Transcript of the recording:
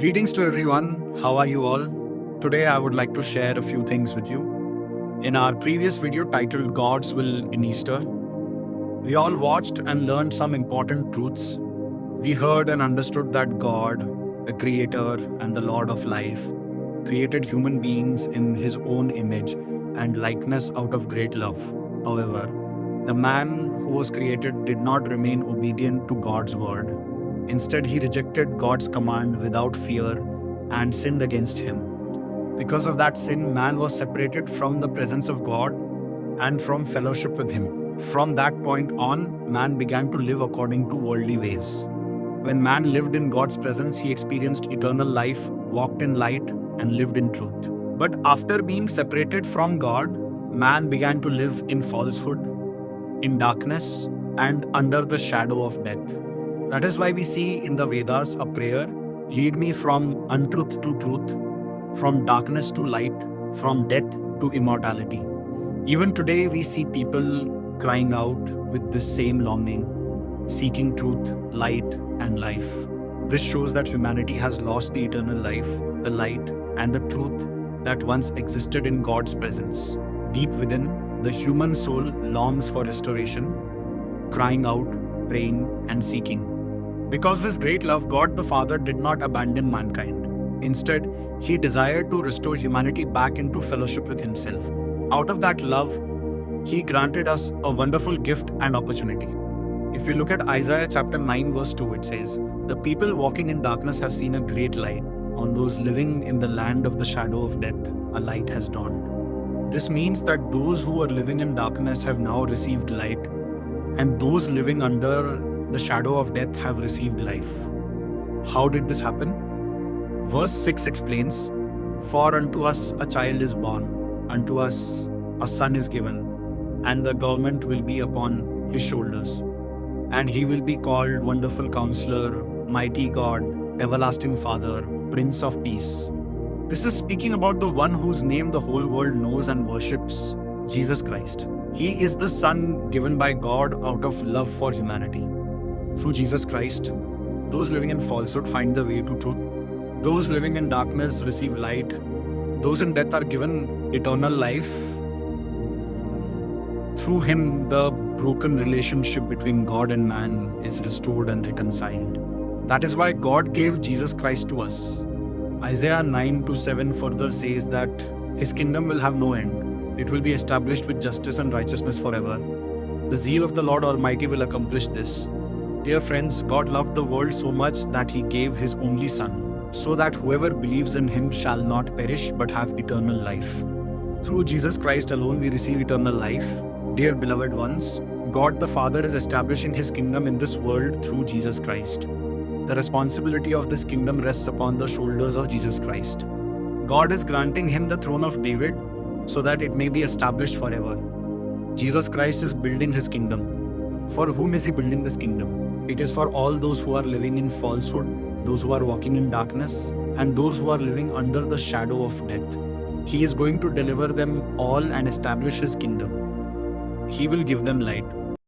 Greetings to everyone. How are you all? Today I would like to share a few things with you. In our previous video titled God's Will in Easter, we all watched and learned some important truths. We heard and understood that God, the Creator and the Lord of life, created human beings in His own image and likeness out of great love. However, the man who was created did not remain obedient to God's word. Instead, he rejected God's command without fear and sinned against Him. Because of that sin, man was separated from the presence of God and from fellowship with Him. From that point on, man began to live according to worldly ways. When man lived in God's presence, he experienced eternal life, walked in light, and lived in truth. But after being separated from God, man began to live in falsehood, in darkness, and under the shadow of death. That is why we see in the Vedas a prayer, lead me from untruth to truth, from darkness to light, from death to immortality. Even today we see people crying out with this same longing, seeking truth, light, and life. This shows that humanity has lost the eternal life, the light, and the truth that once existed in God's presence. Deep within, the human soul longs for restoration, crying out, praying, and seeking. Because of His great love, God the Father did not abandon mankind. Instead, He desired to restore humanity back into fellowship with Himself. Out of that love, He granted us a wonderful gift and opportunity. If you look at Isaiah chapter 9 verse 2, it says, "The people walking in darkness have seen a great light. On those living in the land of the shadow of death, a light has dawned." This means that those who are living in darkness have now received light, and those living under the shadow of death have received life. How did this happen? Verse 6 explains, "For unto us a child is born, unto us a son is given, and the government will be upon His shoulders. And He will be called Wonderful Counselor, Mighty God, Everlasting Father, Prince of Peace." This is speaking about the one whose name the whole world knows and worships, Jesus Christ. He is the Son given by God out of love for humanity. Through Jesus Christ, those living in falsehood find the way to truth. Those living in darkness receive light. Those in death are given eternal life. Through Him, the broken relationship between God and man is restored and reconciled. That is why God gave Jesus Christ to us. Isaiah 9-7 further says that His kingdom will have no end. It will be established with justice and righteousness forever. The zeal of the Lord Almighty will accomplish this. Dear friends, God loved the world so much that He gave His only Son, so that whoever believes in Him shall not perish but have eternal life. Through Jesus Christ alone we receive eternal life. Dear beloved ones, God the Father is establishing His kingdom in this world through Jesus Christ. The responsibility of this kingdom rests upon the shoulders of Jesus Christ. God is granting Him the throne of David so that it may be established forever. Jesus Christ is building His kingdom. For whom is He building this kingdom? It is for all those who are living in falsehood, those who are walking in darkness, and those who are living under the shadow of death. He is going to deliver them all and establish His kingdom. He will give them light.